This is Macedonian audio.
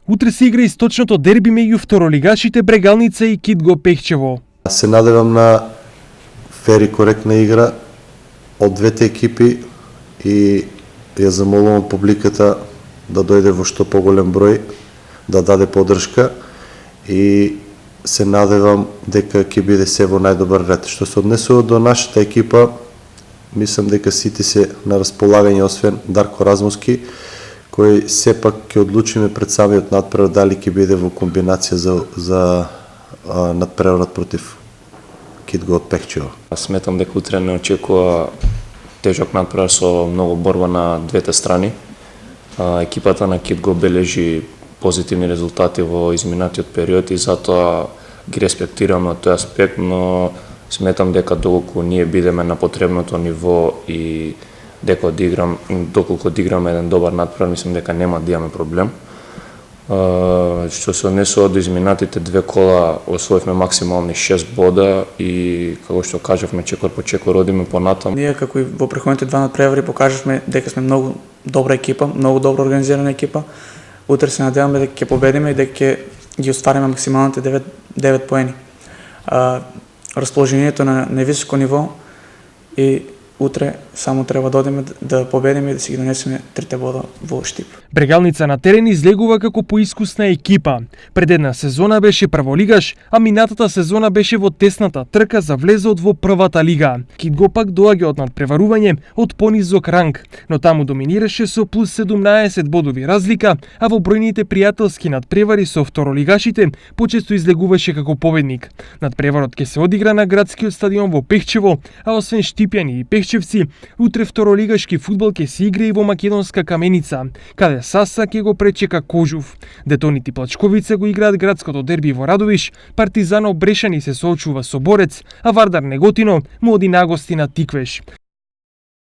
Утре се игра источното дерби меѓу второлигашите Брегалница и Кидго Пехчево. Се надевам на фер и коректна игра од двете екипи и ја замолувам публиката да дојде во што поголем број, да даде поддршка и се надевам дека ќе биде се во најдобар ред. Што се однесува до нашата екипа, мислам дека сите се на располагање, освен Дарко Размовски, кој сепак ќе одлучиме пред самиот надпревар дали ќе биде во комбинација за надпреварот против Кидго од Пехчево. Сметам дека утре не очекува тежок надпревар со многу борба на двете страни. Екипата на Кидго бележи позитивни резултати во изминатиот период и затоа ги респектирам на тој аспект, но сметам дека доколку ние бидеме на потребното ниво и доколку одиграме еден добар надпревар, мислам дека нема да имаме проблем. Што се однесува до изминатите две кола, освоивме максимални 6 бода и како што кажавме, чекор по чекор одиме понатам. Ние како и во претходните два надпревари покажавме дека сме многу добра екипа, многу добро организирана екипа. Утре се надеваме дека ќе победиме и дека ќе ги оствариме максималните 9 поени. Расположението на невисоко ниво и утре само треба да одиме да победиме и да си ги донесеме 3 бода во Штип. Брегалница на терен излегува како поискусна екипа. Пред една сезона беше прволигаш, а минатата сезона беше во тесната трка за влезот во првата лига. Кидго пак доаѓа од надпреварување од понизок ранг, но таму доминираше со плюс 17 бодови разлика, а во бројните пријателски надпревари со второлигашите почесто излегуваше како победник. Надпреварот ќе се одигра на градскиот стадион во Пехчево, а освен штипјани и пехчевци, утре второлигашки фудбал ќе се игра и во Македонска Каменица, каде Саса ќе го пречека Кожув. Детонити Плачковица го играат градското дерби во Радовиш, Партизано Брешани се соочува со Борец, а Вардар Неготино му оди нагости на Тиквеш.